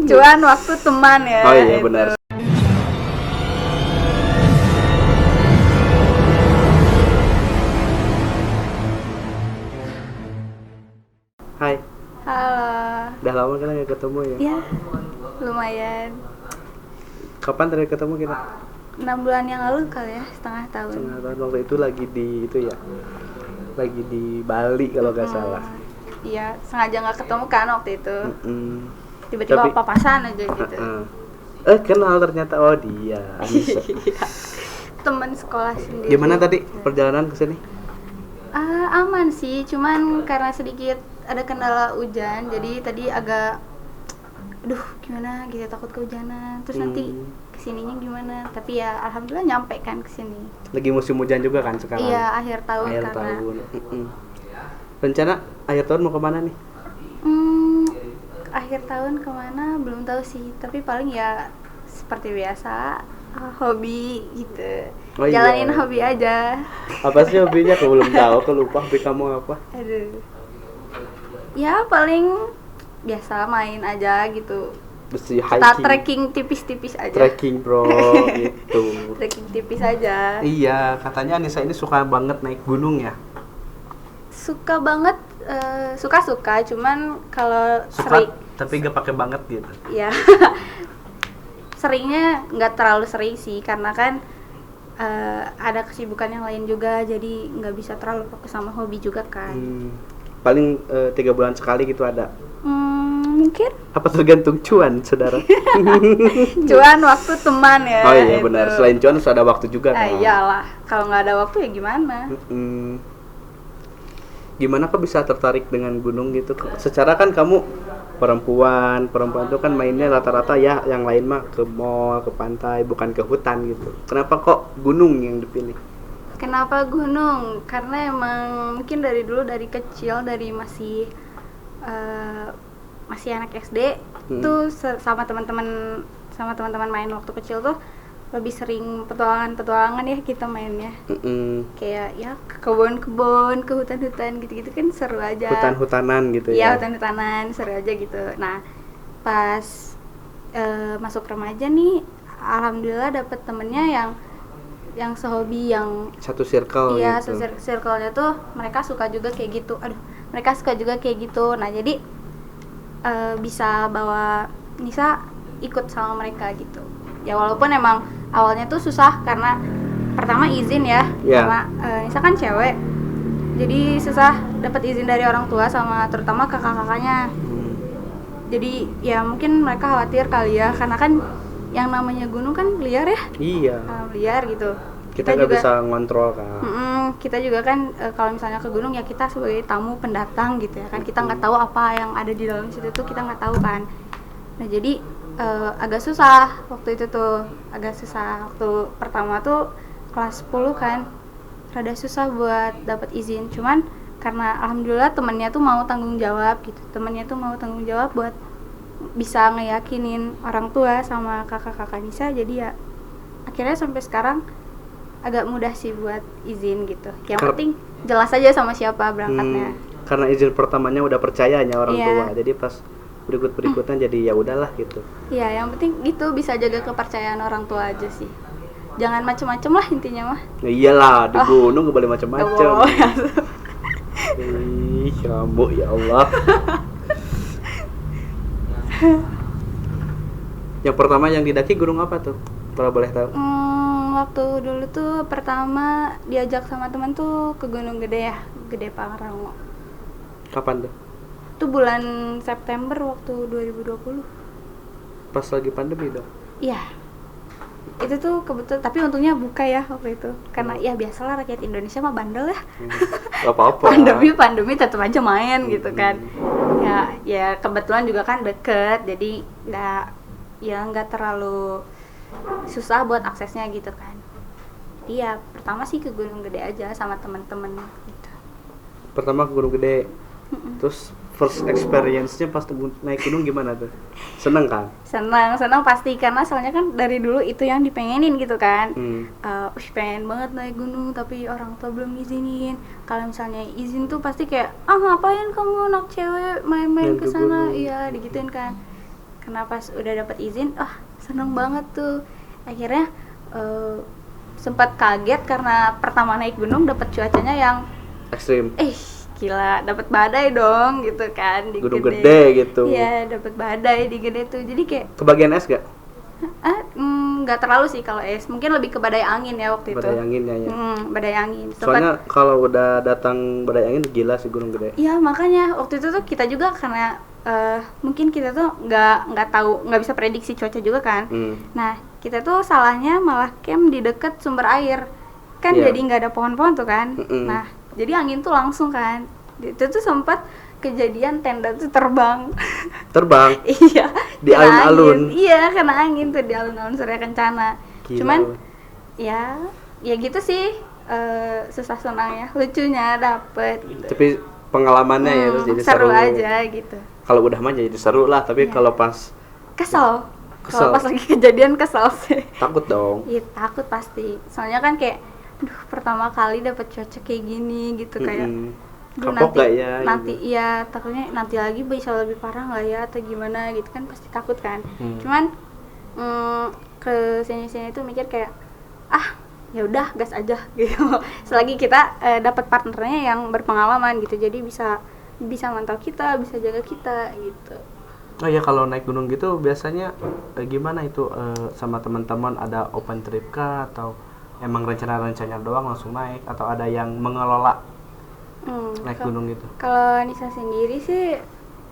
Cuan waktu teman ya. Oh iya itu. benar. Hai, Halo. udah lama kan nggak ketemu ya? Ya, lumayan. Kapan terakhir ketemu kita? 6 bulan yang lalu kali ya, setengah tahun. Setengah tahun waktu itu lagi di itu ya, lagi di Bali kalau nggak salah. Iya, sengaja nggak ketemu kan waktu itu. Tiba-tiba Tapi- papasan aja gitu. Kenal ternyata, oh dia Anissa. Iya. Teman sekolah sendiri. Gimana tadi perjalanan ke sini? Aman sih, cuman karena sedikit ada kendala hujan, jadi tadi agak gimana gitu, takut kehujanan. Terus nanti kesininya gimana? Tapi ya alhamdulillah nyampe kan kesini. Lagi musim hujan juga kan sekarang? Iya, akhir tahun Akhir karena tahun. Rencana akhir tahun mau kemana nih? akhir tahun kemana belum tahu sih, tapi paling ya seperti biasa, hobi gitu. Oh iya. Jalanin hobi aja. Apa sih hobinya? Aku belum tahu, aku lupa hobi kamu apa. Aduh. Ya paling biasa main aja gitu. Besi Kita hiking. trekking tipis-tipis aja. Trekking bro, gitu. Trekking tipis aja. Iya, katanya Anissa ini suka banget naik gunung ya. Suka banget, suka-suka, cuman kalau Suka, sering, tapi gak pakai banget gitu. ya seringnya nggak terlalu sering sih, karena kan ada kesibukan yang lain juga, jadi nggak bisa terlalu fokus sama hobi juga kan. Paling 3 bulan sekali gitu ada. Mungkin Apa tergantung cuan, saudara? cuan waktu teman ya. Oh iya itu. benar. Selain cuan harus ada waktu juga kan. Iyalah, kalau nggak ada waktu ya gimana? Gimana kok bisa tertarik dengan gunung gitu? Secara kan kamu perempuan itu kan mainnya rata-rata ya yang lain mah ke mall, ke pantai, bukan ke hutan gitu. Kenapa kok gunung yang dipilih? Kenapa gunung? Karena emang mungkin dari dulu, dari kecil, dari masih anak SD tuh sama teman-teman main waktu kecil tuh lebih sering petualangan ya kita mainnya. Kayak ya ke kebun-kebun, ke hutan-hutan gitu-gitu kan seru aja. Hutan-hutanan gitu Iya, ya. hutan-hutanan seru aja gitu. Nah, pas masuk remaja nih, alhamdulillah dapet temennya yang sehobi, yang Satu circle iya, gitu. circle-nya tuh mereka suka juga kayak gitu. Mereka suka juga kayak gitu. Nah, jadi bisa bawa Nisa ikut sama mereka gitu. Ya walaupun emang awalnya tuh susah karena pertama izin ya. Yeah. Karena Nisa kan cewek. Jadi susah dapat izin dari orang tua sama terutama kakak-kakaknya. Jadi ya mungkin mereka khawatir kali ya, karena kan yang namanya gunung kan liar ya. Iya. Liar gitu. Kita nggak bisa ngontrol kan. Kita juga kan kalau misalnya ke gunung ya kita sebagai tamu pendatang gitu ya kan, kita nggak tahu apa yang ada di dalam situ tuh, kita nggak tahu kan. Nah jadi agak susah waktu itu tuh, waktu pertama tuh kelas 10 kan, rada susah buat dapat izin. Cuman karena alhamdulillah temannya tuh mau tanggung jawab buat bisa ngeyakinin orang tua sama kakak-kakak Nisa, jadi ya akhirnya sampai sekarang agak mudah sih buat izin gitu. Yang penting jelas aja sama siapa berangkatnya. Karena izin pertamanya udah percayanya orang Iya. tua, jadi pas berikutnya jadi ya udahlah gitu. Iya, yang penting gitu bisa jaga kepercayaan orang tua aja sih. Jangan macem-macem lah intinya mah. Ya iyalah, di gunung gak boleh macam-macam. Gak boleh. Ih, kamu ya Allah. Yang pertama yang didaki gunung apa tuh? Kalau boleh tahu. Waktu dulu tuh pertama diajak sama teman tuh ke Gunung Gede ya, Gede Pangrango. Kapan tuh? Itu bulan September waktu 2020. Pas lagi pandemi dong. Iya. Itu tuh kebetulan, tapi untungnya buka ya waktu itu. Karena ya biasalah rakyat Indonesia mah bandel ya. Gak apa-apa. Pandemi tetap aja main gitu kan. Ya kebetulan juga kan deket, jadi nggak terlalu susah buat aksesnya gitu kan. Jadi ya pertama sih ke Gunung Gede aja sama teman-teman gitu. Pertama ke Gunung Gede. Terus first experience-nya pas naik gunung gimana tuh? Seneng kan? Senang pasti, karena soalnya kan dari dulu itu yang dipengenin gitu kan. Pengen banget naik gunung tapi orang tua belum izinin. Kalau misalnya izin tuh pasti kayak ngapain kamu anak cewek main-main ke sana, iya digituin kan. karena pas udah dapat izin seneng banget tuh. Akhirnya sempat kaget karena pertama naik gunung dapat cuacanya yang ekstrim, gila, dapat badai dong gitu kan di gunung gede gitu. Iya, dapat badai di Gede tuh. Jadi kayak Kebagian es gak? nggak terlalu sih kalau es, mungkin lebih ke badai angin ya waktu itu. Badai angin ya. Badai angin. Soalnya kalau udah datang badai angin gila sih gunung gede. Iya, makanya waktu itu tuh kita juga karena mungkin kita tuh nggak tahu, nggak bisa prediksi cuaca juga kan. Nah, kita tuh salahnya malah camp di deket sumber air kan, jadi nggak ada pohon-pohon tuh kan. Nah, jadi angin tuh langsung kan. Itu tuh sempat kejadian tenda tuh terbang. Iya, di alun-alun. Iya, kena angin tuh di alun-alun Surya Kencana. Gila. Cuman ya gitu sih, susah senangnya, lucunya dapet gitu. Tapi pengalamannya ya terus jadi seru aja gitu. Kalau udah mah jadi seru lah, tapi kalau pas kesel. Kalau pas lagi kejadian kesel sih. Takut dong. Iya, takut pasti. Soalnya kan kayak pertama kali dapet cuaca kayak gini gitu, kayak kapok gak ya? Nanti gitu. Iya, takutnya nanti lagi bisa lebih parah nggak ya atau gimana gitu kan, pasti takut kan. Cuman ke sini-sini itu mikir kayak ya udah gas aja gitu. Selagi kita dapat partnernya yang berpengalaman gitu, jadi bisa mantau kita, bisa jaga kita gitu. Oh ya, kalau naik gunung gitu biasanya gimana itu, sama teman-teman ada open trip kah, atau emang rencana-rencana doang langsung naik, atau ada yang mengelola naik gunung gitu? Kalau Nisa sendiri sih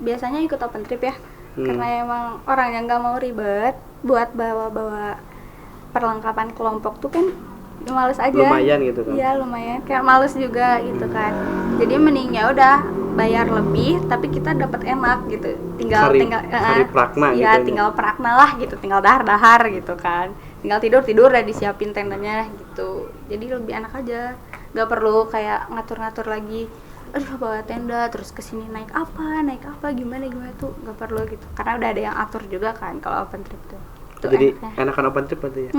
biasanya ikut open trip ya, karena emang orang yang nggak mau ribet buat bawa perlengkapan kelompok tuh kan males aja. Lumayan gitu kan? Iya, lumayan, kayak males juga gitu kan. Jadi mending ya udah bayar lebih tapi kita dapat enak gitu. Tinggal prakna ya, gitu. Tinggal prakna lah gitu, tinggal dahar gitu kan. Tinggal tidur udah disiapin tendanya gitu. Jadi lebih enak aja. Gak perlu kayak ngatur-ngatur lagi, bawa tenda terus kesini naik apa gimana tuh, gak perlu gitu, karena udah ada yang atur juga kan kalau open trip tuh. Jadi enakan open trip berarti ya?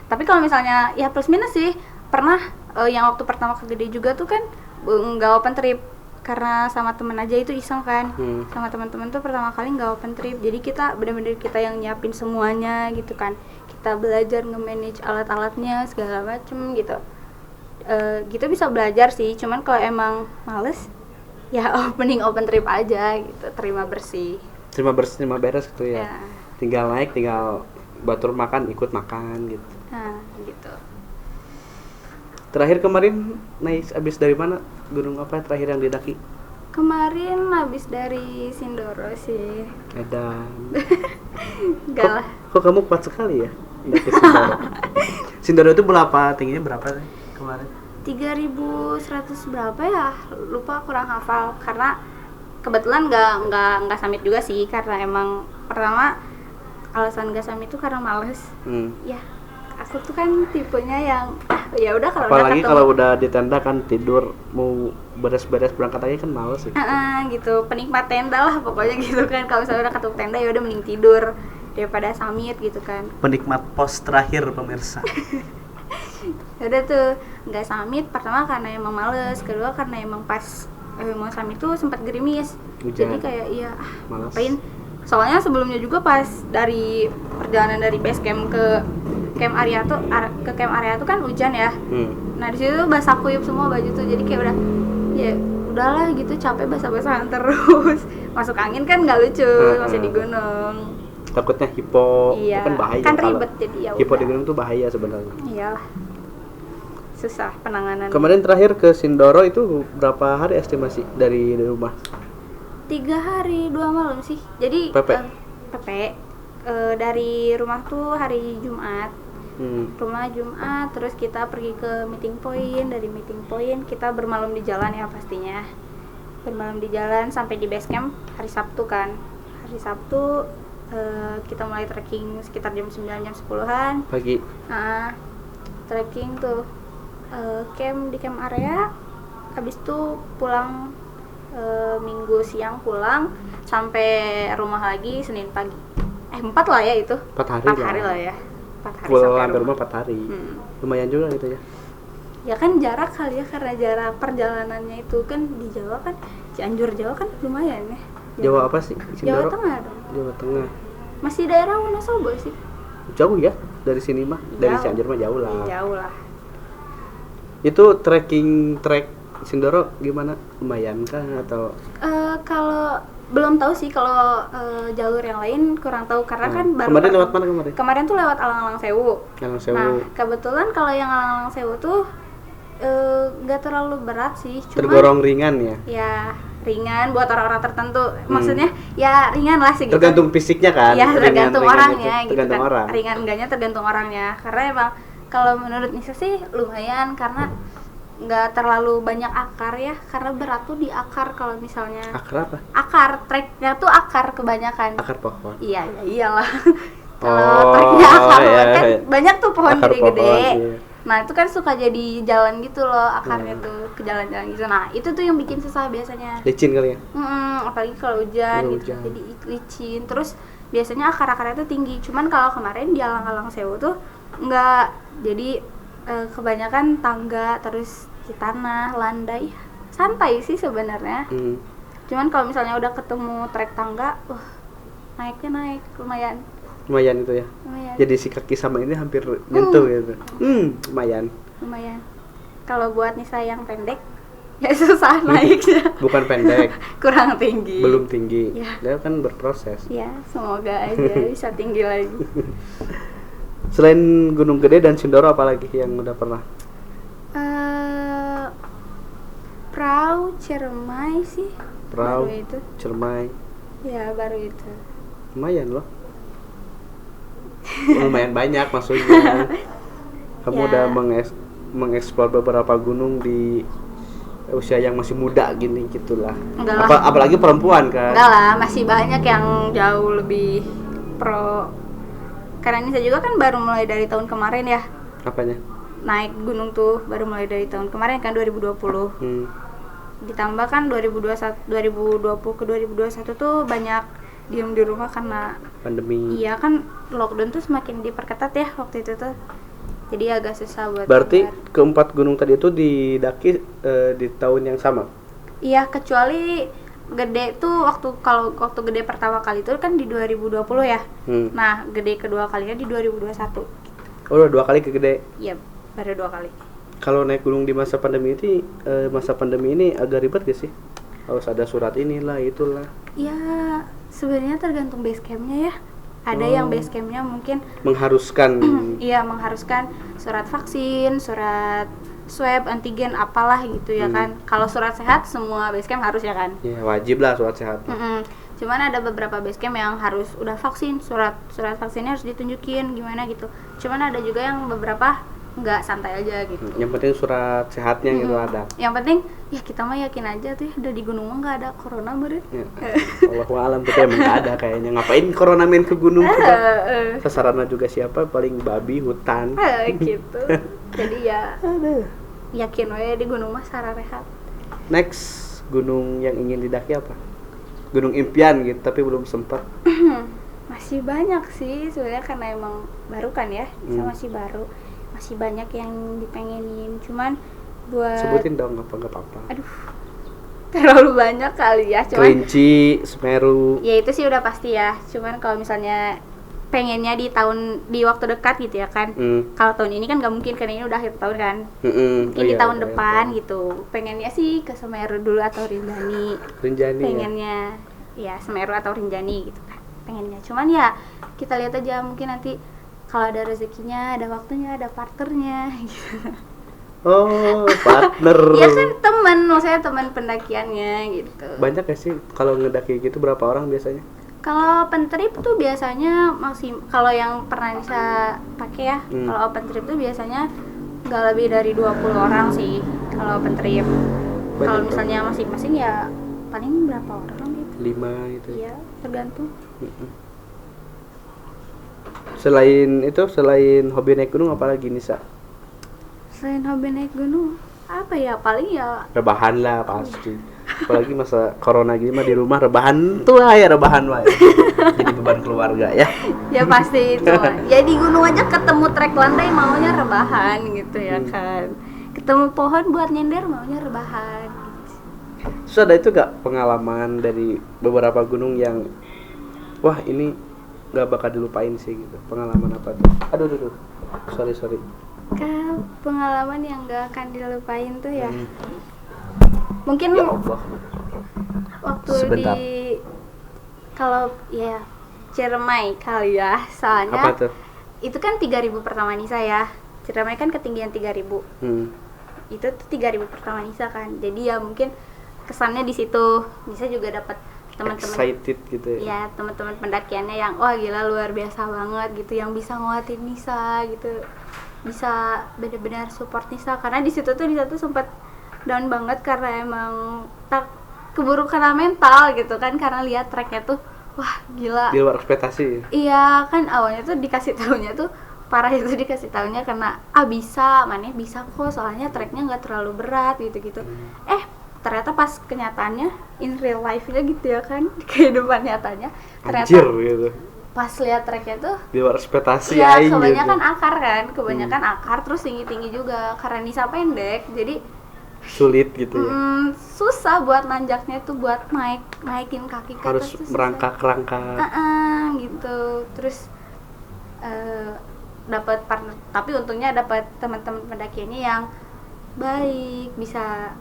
Tapi kalau misalnya ya plus minus sih, pernah yang waktu pertama ke Gede juga tuh kan nggak open trip karena sama temen aja, itu iseng kan. Sama teman-teman tuh pertama kali nggak open trip, jadi kita bener-bener kita yang nyiapin semuanya gitu kan, kita belajar nge-manage alat-alatnya segala macem gitu. Gitu bisa belajar sih, cuman kalau emang males ya opening open trip aja gitu, terima beres gitu ya. Tinggal naik, tinggal batur makan, ikut makan gitu. Nah gitu. Terakhir kemarin naik abis dari mana, gunung apa terakhir yang didaki? Kemarin abis dari Sindoro sih. Edan. Enggak lah. Kok kamu kuat sekali ya daki Sindoro? Sindoro itu tingginya berapa sih kemarin? 3.100 berapa ya, lupa, kurang hafal, karena kebetulan nggak summit juga sih, karena emang pertama alasan nggak summit itu karena males. Ya aku tuh kan tipenya yang ya udah kalau apalagi kalau udah di tenda kan tidur, mau beres-beres berangkat lagi kan males sih. Gitu, penikmat tenda lah pokoknya gitu kan. Kalau misalnya udah ketemu tenda ya udah mending tidur daripada summit gitu kan. Penikmat pos terakhir pemirsa. Udah tuh nggak summit, pertama karena emang males, kedua karena emang pas mau summit tuh sempat gerimis. Jadi kayak ngapain, soalnya sebelumnya juga pas dari perjalanan dari base camp ke camp area tuh kan hujan ya. Nah di situ basah kuyup semua baju tuh, jadi kayak udahlah gitu, capek basah-basahan terus. Masuk angin kan nggak lucu, masih di gunung. Takutnya hipo, iya, kan bahaya. Kan ribet jadi ya. Hipo di gunung tuh bahaya sebenarnya. Iyalah, susah penanganan. Kemarin terakhir ke Sindoro itu berapa hari estimasi dari rumah? 3 hari 2 malam sih. Jadi PP dari rumah tuh hari Jumat. Rumah Jumat, terus kita pergi ke meeting point. Dari meeting point kita bermalam di jalan ya pastinya. Bermalam di jalan sampai di base camp hari Sabtu kan. Hari Sabtu kita mulai trekking sekitar jam 9 jam 10-an pagi. Trekking tuh camp di camp area. Habis itu pulang Minggu siang pulang, sampai rumah lagi Senin pagi. 4 lah ya itu. 4 hari lah ya. 4 hari sampai rumah 4 hari. Lumayan juga gitu ya. Ya kan jarak kali ya, karena jarak perjalanannya itu kan di Jawa kan, Cianjur Jawa kan lumayan ya. Jawa apa sih? Jawa Tengah dong. Jawa Tengah. Masih daerah Wonosobo sih. Jauh ya dari sini mah, dari Jauh. Cianjur mah jauh lah. Jauh lah. Itu trekking trek Sindoro gimana? Lumayan kah atau Kalau belum tahu sih kalau jalur yang lain kurang tahu karena kan baru kemarin lewat mana kemarin? kemarin tuh lewat Alang-Alang Sewu. Alang Sewu. Nah kebetulan kalau yang Alang-Alang Sewu tuh nggak terlalu berat sih, cuma Tergolong ringan ya. ya ringan buat orang-orang tertentu. Maksudnya ya ringan lah sih gitu. Tergantung fisiknya kan. Ya tergantung Ringan orangnya itu, gitu tergantung kan. orang. Ringan enggaknya tergantung orangnya. Karena emang kalau menurut Nisa sih lumayan karena nggak terlalu banyak akar ya, karena berat tuh di akar kalau misalnya Akar apa? akar treknya tuh akar kebanyakan. Akar pohon. Iya ya iyalah. Kalau Oh, treknya akar iya, kan iya. banyak tuh pohon Akar gede-gede. pohon, iya. Nah itu kan suka jadi jalan gitu loh akarnya tuh ke jalan-jalan gitu. Nah itu tuh yang bikin susah biasanya. Licin kali ya. Apalagi kalau hujan Kalau gitu, hujan. jadi licin. Terus biasanya akar-akarnya tuh tinggi. Cuman kalau kemarin di Alang-Alang Sewu tuh enggak. Jadi kebanyakan tangga terus di tanah, landai, santai sih sebenarnya. Cuman kalau misalnya udah ketemu trek tangga, naiknya naik lumayan. Lumayan itu ya. Lumayan. Jadi si kaki sama ini hampir nyentuh gitu. Lumayan. Lumayan. Kalau buat Nisa yang pendek, ya susah naiknya. Bukan pendek, Kurang tinggi. belum tinggi. Ya. Dia kan berproses. Ya, semoga aja bisa tinggi lagi. Selain Gunung Gede dan Sindoro apalagi yang udah pernah? Prau, Ciremai sih. Prau, Baru itu. Ciremai. Ya, baru itu. Lumayan loh. Lumayan banyak maksudnya. Kamu Ya. udah mengeksplor beberapa gunung di usia yang masih muda gini gitulah. Enggak lah. Apalagi perempuan kan. Enggak lah, masih banyak yang jauh lebih pro. Karena Nisa juga kan baru mulai dari tahun kemarin ya. Apanya? Naik gunung tuh baru mulai dari tahun kemarin kan 2020. Ditambah kan 2020 ke 2021 tuh banyak diem di rumah karena Pandemi. iya kan lockdown tuh semakin diperketat ya waktu itu tuh. Jadi agak susah buat Berarti keluar. keempat gunung tadi itu didaki di tahun yang sama. Iya, kecuali gede tuh waktu gede pertama kali itu kan di 2020 ya. Nah, gede kedua kalinya di 2021. Oh, udah 2 kali ke gede. Iya, baru 2 kali. Kalau naik gunung di masa pandemi ini agak ribet gak sih? Harus ada surat inilah itulah. Ya, sebenarnya tergantung base campnya ya. Ada yang base campnya mungkin Mengharuskan. iya mengharuskan surat vaksin, surat swab, antigen, apalah gitu ya kan. Kalau surat sehat semua base camp harus ya kan. Ya wajib lah surat sehat. Cuman ada beberapa base camp yang harus udah vaksin, surat vaksinnya harus ditunjukin gimana gitu. Cuman ada juga yang beberapa nggak, santai aja gitu. Yang penting surat sehatnya gitu ada. Yang penting ya kita mah yakin aja tuh udah di gunung mah nggak ada corona meureun. Ya. Allahualam tapi emang nggak ada kayaknya. Ngapain corona main ke gunung coba? Sasarannya juga siapa? Paling babi hutan. Gitu. Jadi ya yakin we di gunung mah sararehat. Next gunung yang ingin didaki apa? Gunung impian gitu tapi belum sempat. Masih banyak sih sebenarnya karena emang baru kan ya. Masih baru. Masih banyak yang dipengenin. Cuman buat Sebutin dong nggak apa-apa. aduh terlalu banyak kali ya. Cuman Kerinci, Semeru. ya itu sih udah pasti ya. Cuman kalau misalnya pengennya di waktu dekat gitu ya kan. Kalau tahun ini kan nggak mungkin karena ini udah akhir tahun kan. Mungkin di tahun depan gitu. Pengennya sih ke Semeru dulu atau Rinjani. Rinjani. Pengennya ya Semeru atau Rinjani gitu kan. Pengennya. Cuman ya kita lihat aja mungkin nanti kalau ada rezekinya, ada waktunya, ada partnernya gitu. Oh, partner. Ya kan maksudnya teman pendakiannya gitu. Banyak ya sih kalau ngedaki gitu berapa orang biasanya? Kalau open trip tuh biasanya kalau yang pernah bisa pakai ya, kalau open trip tuh biasanya nggak lebih dari 20 orang sih kalau open trip. Kalau misalnya masing-masing ya paling berapa orang gitu? 5 gitu. Iya, tergantung. Selain hobi naik gunung apalagi Nisa? Selain hobi naik gunung, apa ya? Paling ya Rebahan lah pasti. Apalagi masa corona gini mah di rumah rebahan tuh ya rebahan wae. Jadi beban keluarga ya. ya pasti itu. Ya di gunung aja ketemu trek landai maunya rebahan gitu ya kan. Ketemu pohon buat nyender maunya rebahan. Terus ada itu gak pengalaman dari beberapa gunung yang wah ini nggak bakal dilupain sih gitu? Pengalaman apa tuh? Aduh. Sorry. Pengalaman yang gak akan dilupain tuh ya. Hmm. Mungkin Ya Allah. waktu Sebentar. kalau ya Ciremai kali ya, soalnya Apa tuh? itu kan 3.000 pertama Nisa ya. Ciremai kan ketinggian 3.000. Itu tuh 3.000 pertama Nisa kan. Jadi ya mungkin kesannya di situ. Nisa juga dapat teman-teman Excited gitu ya. ya, teman-teman pendakiannya yang wah gila luar biasa banget gitu, yang bisa nguatin Nisa gitu, bisa benar-benar support Nisa. Karena di situ tuh sempat down banget karena emang tak keburu kena mental gitu kan, karena lihat treknya tuh wah gila. Di luar ekspektasi. Iya kan, awalnya tuh dikasih tahunya tuh parah, itu dikasih tahunya karena bisa, mana bisa kok soalnya treknya nggak terlalu berat gitu-gitu. Ternyata pas kenyataannya in real life-nya gitu ya kan, di kehidupan nyatanya ternyata Anjir gitu. pas lihat treknya tuh Di luar ekspektasi ya aing kebanyakan gitu. akar kan, kebanyakan akar, terus tinggi-tinggi juga karena Nisa pendek, jadi Sulit gitu ya. susah buat nanjaknya tuh, buat naikin kaki ke Harus atas tuh susah. merangkak-rangkak. Gitu. Terus dapat partner, tapi untungnya dapat teman-teman pendakiannya yang baik, bisa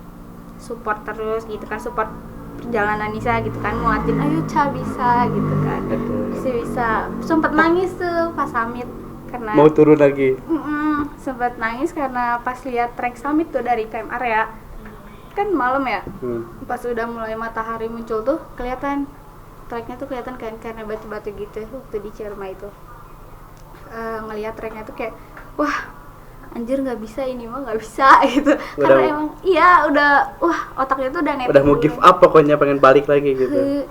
support terus gitu kan, support perjalanan Nisa gitu kan, nguatin ayo Ca bisa gitu kan. Betul. Bisa sempet nangis tuh pas summit karena Mau turun lagi. sempet nangis karena pas lihat trek summit tuh dari camp area kan malam ya. Pas udah mulai matahari muncul tuh kelihatan treknya tuh, kelihatan kan karena batu-batu gitu waktu di Ciremai itu. Ngelihat treknya tuh kayak wah anjir nggak bisa, ini mah nggak bisa gitu. Karena emang iya udah otaknya tuh udah Udah mau give up pokoknya, pengen balik lagi gitu.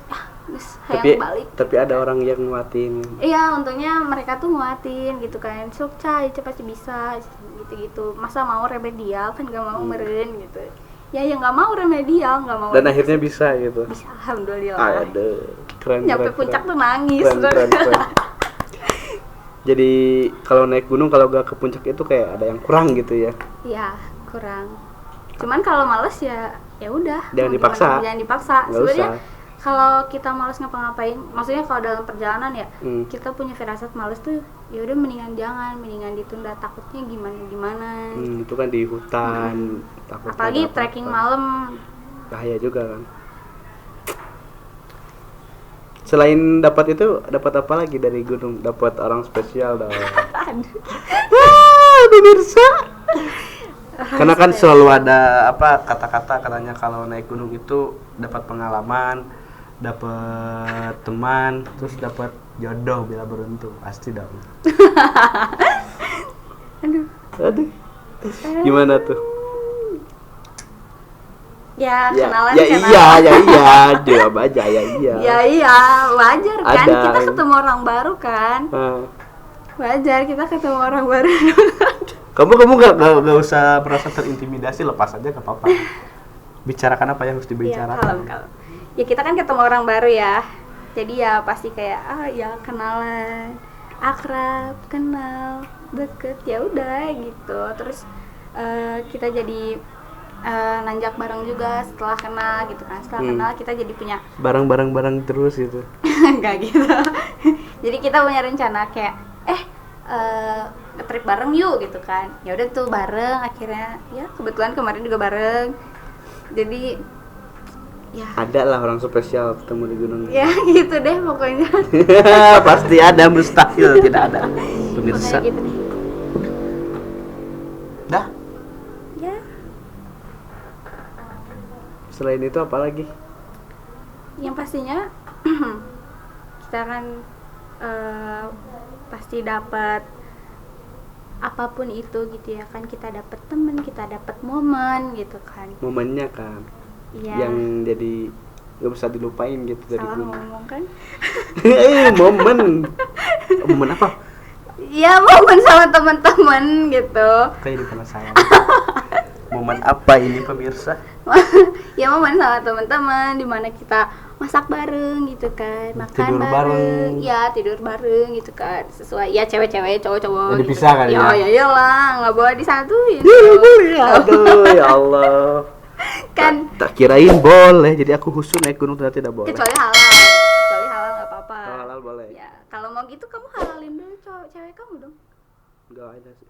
balik. Tapi ada orang yang nguatin. Iya, untungnya mereka tuh nguatin gitu kan. Sok Ca, Ica pasti bisa gitu-gitu. Masa mau remedial kan, nggak mau meren gitu. Ya nggak mau remedial, nggak mau. Dan akhirnya bisa gitu. Bisa, alhamdulillah. Aduh, keren. Nyampe puncak tuh nangis. Keren. Jadi kalau naik gunung, kalau gak ke puncak itu kayak ada yang kurang gitu ya. Iya, kurang. Cuman kalau males ya udah. Jangan mau dipaksa. gimana, jangan dipaksa. Nggak Sebenarnya usah. kalau kita males ngapa-ngapain, maksudnya kalau dalam perjalanan ya, kita punya firasat males tuh, ya udah mendingan ditunda, takutnya gimana. Itu kan di hutan. Takutnya Apalagi ada trekking apa-apa. malam. Bahaya juga kan. Selain dapat itu, dapat apa lagi dari gunung? Dapat orang spesial dong. Pemirsa. Karena kan selalu ada kata-kata katanya kalau naik gunung itu dapat pengalaman, dapat teman, terus dapat jodoh bila beruntung, pasti dong. Aduh. Gimana tuh? Ya kenalan iya, jawab aja iya. Ya iya, wajar kan, Ada. kita ketemu orang baru kan. Wajar kita ketemu orang baru. Kamu nggak usah merasa terintimidasi, lepas aja nggak apa-apa. Bicarakan apa yang harus dibicarakan. Kalem. Ya kita kan ketemu orang baru ya, jadi ya pasti kayak ya kenalan, akrab, kenal, deket, ya udah gitu. Terus kita jadi nanjak bareng juga setelah kenal gitu kan. Setelah kenal kita jadi punya bareng terus gitu. enggak gitu. Jadi kita punya rencana kayak trip bareng yuk gitu kan. Ya udah tuh bareng, akhirnya ya kebetulan kemarin juga bareng. Jadi ya ada lah orang spesial ketemu di gunung. Ya gitu deh pokoknya. Pasti ada, mustahil tidak ada. Pemirsa. Pokoknya gitu deh. Dah. Ya. Selain itu apa lagi? Yang pastinya kita kan pasti dapat apapun itu gitu ya kan, kita dapat temen, kita dapat momen gitu kan. Momennya kan. Iya. Yang jadi nggak bisa dilupain gitu dari Salah gunung. ngomong kan? Momen apa? Ya momen sama teman-teman gitu. Kayak di penasaran. Momen apa ini pemirsa? Ya momen sama teman-teman di mana kita masak bareng gitu kan, makan Tidur bareng. Ya tidur bareng gitu kan, sesuai ya cewek-cewek cowok-cowok Jadi gitu bisa kan ya? Ya iyalah, nggak boleh disatuin. Aduh ya Allah. Kan Tak kirain boleh, jadi aku khusus naik gunung ternyata tidak boleh. kecuali halal nggak apa-apa. Oh, halal boleh. Ya kalau mau gitu kamu halalin dulu cewek kamu dong. Nggak ada sih.